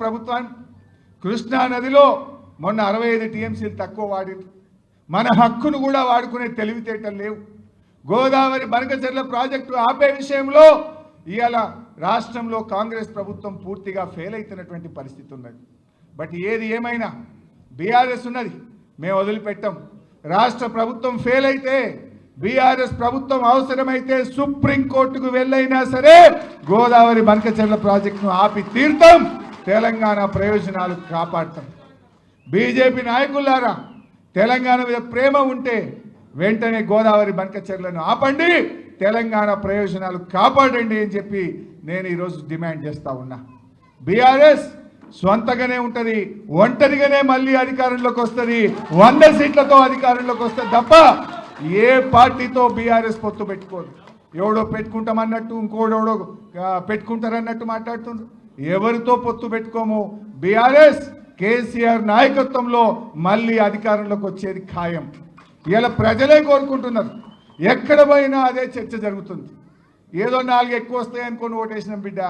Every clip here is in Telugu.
ప్రభుత్వాన్ని కృష్ణా నదిలో మొన్న 65 టీఎంసీలు తక్కువ వాడింది. మన హక్కును కూడా వాడుకునే తెలివితేటలు లేవు. గోదావరి బనకచెర్ల ప్రాజెక్టు ఆపే విషయంలో ఇవాళ రాష్ట్రంలో కాంగ్రెస్ ప్రభుత్వం పూర్తిగా ఫెయిల్ అవుతున్నటువంటి పరిస్థితి ఉన్నది. బట్ ఏది ఏమైనా బీఆర్ఎస్ ఉన్నది, మేము వదిలిపెట్టాం. రాష్ట్ర ప్రభుత్వం ఫెయిల్ అయితే బీఆర్ఎస్ ప్రభుత్వం అవసరమైతే సుప్రీంకోర్టుకు వెళ్ళైనా సరే గోదావరి బనకచెర్ల ప్రాజెక్టును ఆపి తీర్థం, తెలంగాణ ప్రయోజనాలు కాపాడతాం. బీజేపీ నాయకులారా, తెలంగాణ మీద ప్రేమ ఉంటే వెంటనే గోదావరి బనకచెర్లను ఆపండి, తెలంగాణ ప్రయోజనాలు కాపాడండి అని చెప్పి నేను ఈరోజు డిమాండ్ చేస్తా ఉన్నా. బీఆర్ఎస్ స్వంతగానే ఉంటుంది, ఒంటరిగానే మళ్ళీ అధికారంలోకి వస్తుంది, 100 సీట్లతో అధికారంలోకి వస్తుంది తప్ప ఏ పార్టీతో బీఆర్ఎస్ పొత్తు పెట్టుకోదు. ఎవడో పెట్టుకుంటామన్నట్టు ఇంకోడెవడో పెట్టుకుంటారన్నట్టు మాట్లాడుతుండ్రు. ఎవరితో పొత్తు పెట్టుకోము. బీఆర్ఎస్ కేసీఆర్ నాయకత్వంలో మళ్ళీ అధికారంలోకి వచ్చేది ఖాయం. ఇలా ప్రజలే కోరుకుంటున్నారు. ఎక్కడ పోయినా అదే చర్చ జరుగుతుంది. ఏదో 4 ఎక్కువ వస్తాయి అనుకుని ఓటేసినాం బిడ్డ,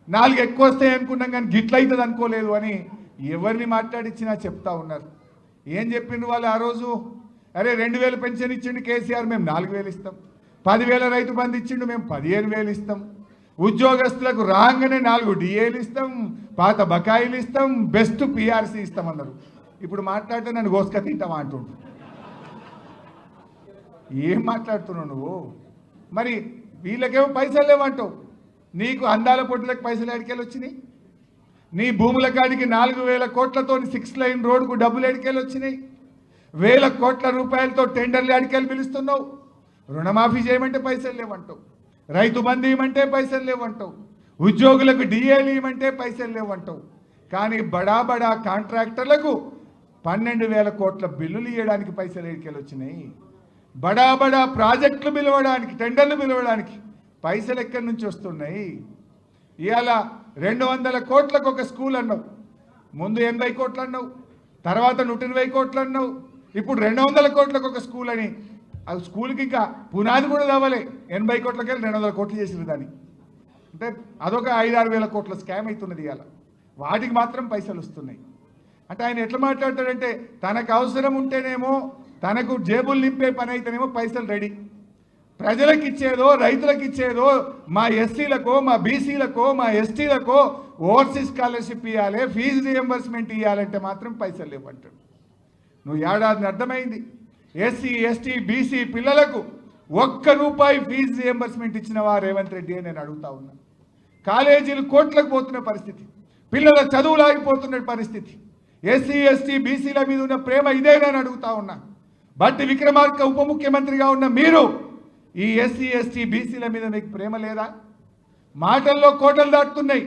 4 ఎక్కువ వస్తాయి అనుకున్నాం కానీ గిట్లయితుంది అనుకోలేదు అని ఎవరిని మాట్లాడించినా చెప్తా ఉన్నారు. ఏం చెప్పిండ్రు వాళ్ళు ఆ రోజు? అరే 2000 పెన్షన్ ఇచ్చిండు కేసీఆర్, మేము 4000 ఇస్తాం. 10,000 రైతు బంధు ఇచ్చిండు, మేము 15,000 ఇస్తాం. ఉద్యోగస్తులకు రాగానే 4 డిఏలు ఇస్తాం, పాత బకాయిలు ఇస్తాం, బెస్ట్ పిఆర్సీ ఇస్తామన్నారు. ఇప్పుడు మాట్లాడితే నన్ను గోసుక తింటామా అంటుండ్రు. ఏం మాట్లాడుతున్నావు నువ్వు? మరి వీళ్ళకేమో పైసలు లేవంటావు. నీకు అందాల పొట్టులకు పైసలు ఎడికెళ్ళి వచ్చినాయి? నీ భూముల కాడికి 4,000 కోట్లతో 6 లైన్ రోడ్డుకు డబ్బులు ఎడికెళ్ళి వచ్చినాయి? 1,000 కోట్ల రూపాయలతో టెండర్లు ఎడికెళ్ళి పిలుస్తున్నావు. రుణమాఫీ చేయమంటే పైసలు లేవంటావు, రైతు బంధు ఇవ్వమంటే పైసలు లేవంటావు, ఉద్యోగులకు డిఏలు ఇవ్వమంటే పైసలు లేవంటావు. కానీ బడా బడా కాంట్రాక్టర్లకు 12,000 కోట్ల బిల్లులు ఇవ్వడానికి పైసలు ఎడికెళ్ళి వచ్చినాయి. బడా బడా ప్రాజెక్టులు పిలవడానికి, టెండర్లు పిలవడానికి పైసలు ఎక్కడి నుంచి వస్తున్నాయి? ఇవాళ 200 కోట్లకు ఒక స్కూల్ అన్నావు, ముందు 80 కోట్లు అన్నావు, తర్వాత 120 కోట్లు అన్నావు, ఇప్పుడు 200 కోట్లకు ఒక స్కూల్ అని. ఆ స్కూల్కి ఇంకా పునాది కూడా తవ్వలే, 80 కోట్లకి 200 కోట్లు చేసిన దాన్ని. అంటే అదొక 5-6 వేల కోట్ల స్కామ్ అవుతున్నది. ఇవాళ వాటికి మాత్రం పైసలు వస్తున్నాయి. అంటే ఆయన ఎట్లా మాట్లాడతాడంటే తనకు అవసరం ఉంటేనేమో, తనకు జేబులు నింపే పని అయితేనేమో పైసలు రెడీ, ప్రజలకు ఇచ్చేదో రైతులకు ఇచ్చేదో, మా ఎస్సీలకో మా బీసీలకో మా ఎస్టీలకో ఓవర్సీస్ స్కాలర్షిప్ ఇవ్వాలి, ఫీజు రియంబర్స్మెంట్ ఇవ్వాలంటే మాత్రం పైసలు లేవంటాడు. నువ్వు ఏడాదిని అర్థమైంది. ఎస్సీ ఎస్టీ బీసీ పిల్లలకు ₹1 ఫీజు రియంబర్స్మెంట్ ఇచ్చినవా రేవంత్ రెడ్డి అని నేను అడుగుతా ఉన్నా. కాలేజీలు కోట్లకు పోతున్న పరిస్థితి, పిల్లల చదువులు ఆగిపోతున్న పరిస్థితి. ఎస్సీ ఎస్టీ బీసీల మీద ఉన్న ప్రేమ ఇదేనని అడుగుతా ఉన్నా. బట్టి విక్రమార్క ఉప ముఖ్యమంత్రిగా ఉన్న మీరు ఈ ఎస్సీ ఎస్టీ బీసీల మీద మీకు ప్రేమ లేదా? మాటల్లో కోటలు దాటుతున్నాయి.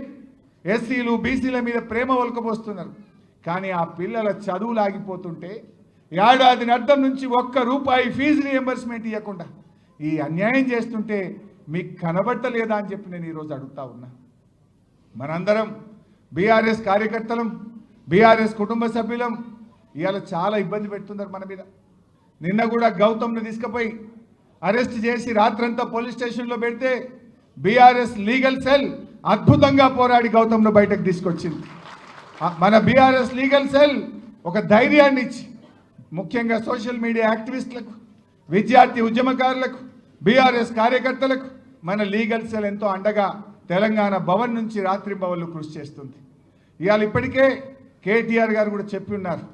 ఎస్సీలు బీసీల మీద ప్రేమ ఒలకపోస్తున్నారు. కానీ ఆ పిల్లల చదువులు ఆగిపోతుంటే ఏడాదిని అర్థం నుంచి ₹1 ఫీజు రియంబర్స్మెంట్ ఇవ్వకుండా ఈ అన్యాయం చేస్తుంటే మీకు కనబట్టలేదా అని చెప్పి నేను ఈరోజు అడుగుతా ఉన్నా. మనందరం బీఆర్ఎస్ కార్యకర్తలం, బీఆర్ఎస్ కుటుంబ సభ్యులం ఇవాళ చాలా ఇబ్బంది పెడుతున్నారు మన మీద. నిన్న కూడా గౌతమ్ను తీసుకుపోయి అరెస్ట్ చేసి రాత్రంతా పోలీస్ స్టేషన్లో పెడితే బీఆర్ఎస్ లీగల్ సెల్ అద్భుతంగా పోరాడి గౌతమ్ను బయటకు తీసుకొచ్చింది. మన బీఆర్ఎస్ లీగల్ సెల్ ఒక ధైర్యాన్ని ఇచ్చి ముఖ్యంగా సోషల్ మీడియా యాక్టివిస్టులకు, విద్యార్థి ఉద్యమకారులకు, బీఆర్ఎస్ కార్యకర్తలకు మన లీగల్ సెల్ ఎంతో అండగా తెలంగాణ భవన్ నుంచి రాత్రి భవన్లు కృషి చేస్తుంది. ఇవాళ ఇప్పటికే కేటీఆర్ గారు కూడా చెప్పి ఉన్నారు,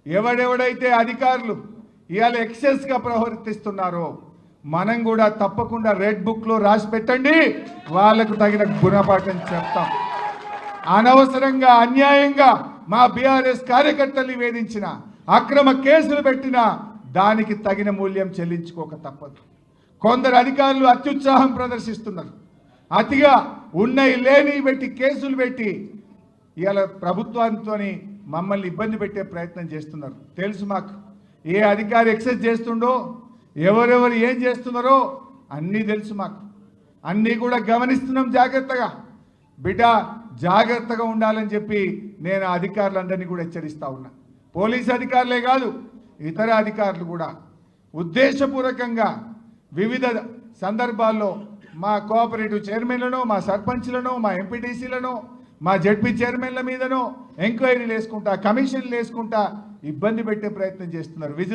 ఎవడెవడైతే అధికారులు ఇవాళ ఎక్సెస్గా ప్రవర్తిస్తున్నారో మనం కూడా తప్పకుండా రెడ్ బుక్లో రాసి పెట్టండి, వాళ్లకు తగిన గుణపాఠం చెప్తాం. అనవసరంగా అన్యాయంగా మా బీఆర్ఎస్ కార్యకర్తల్ని వేధించిన, అక్రమ కేసులు పెట్టినా దానికి తగిన మూల్యం చెల్లించుకోక తప్పదు. కొందరు అధికారులు అత్యుత్సాహం ప్రదర్శిస్తున్నారు. అతిగా ఉన్నాయి లేని పెట్టి కేసులు పెట్టి ఇవాళ ప్రభుత్వంతో మమ్మల్ని ఇబ్బంది పెట్టే ప్రయత్నం చేస్తున్నారు. తెలుసు మాకు ఏ అధికారి ఎక్సెస్ చేస్తుండో, ఎవరెవరు ఏం చేస్తున్నారో అన్నీ తెలుసు మాకు. అన్నీ కూడా గమనిస్తున్నాం జాగ్రత్తగా. బిడ్డ జాగ్రత్తగా ఉండాలని చెప్పి నేను అధికారులందరినీ కూడా హెచ్చరిస్తా ఉన్నా. పోలీస్ అధికారులే కాదు, ఇతర అధికారులు కూడా ఉద్దేశపూర్వకంగా వివిధ సందర్భాల్లో మా కోఆపరేటివ్ చైర్మన్లను, మా సర్పంచ్లను, మా ఎంపీటీసీలను, మా జడ్పీ చైర్మన్ల మీదనో ఎంక్వైరీలు వేసుకుంటా కమిషన్లు వేసుకుంటా ఇబ్బంది పెట్టే ప్రయత్నం చేస్తున్నారు. విజిలెన్స్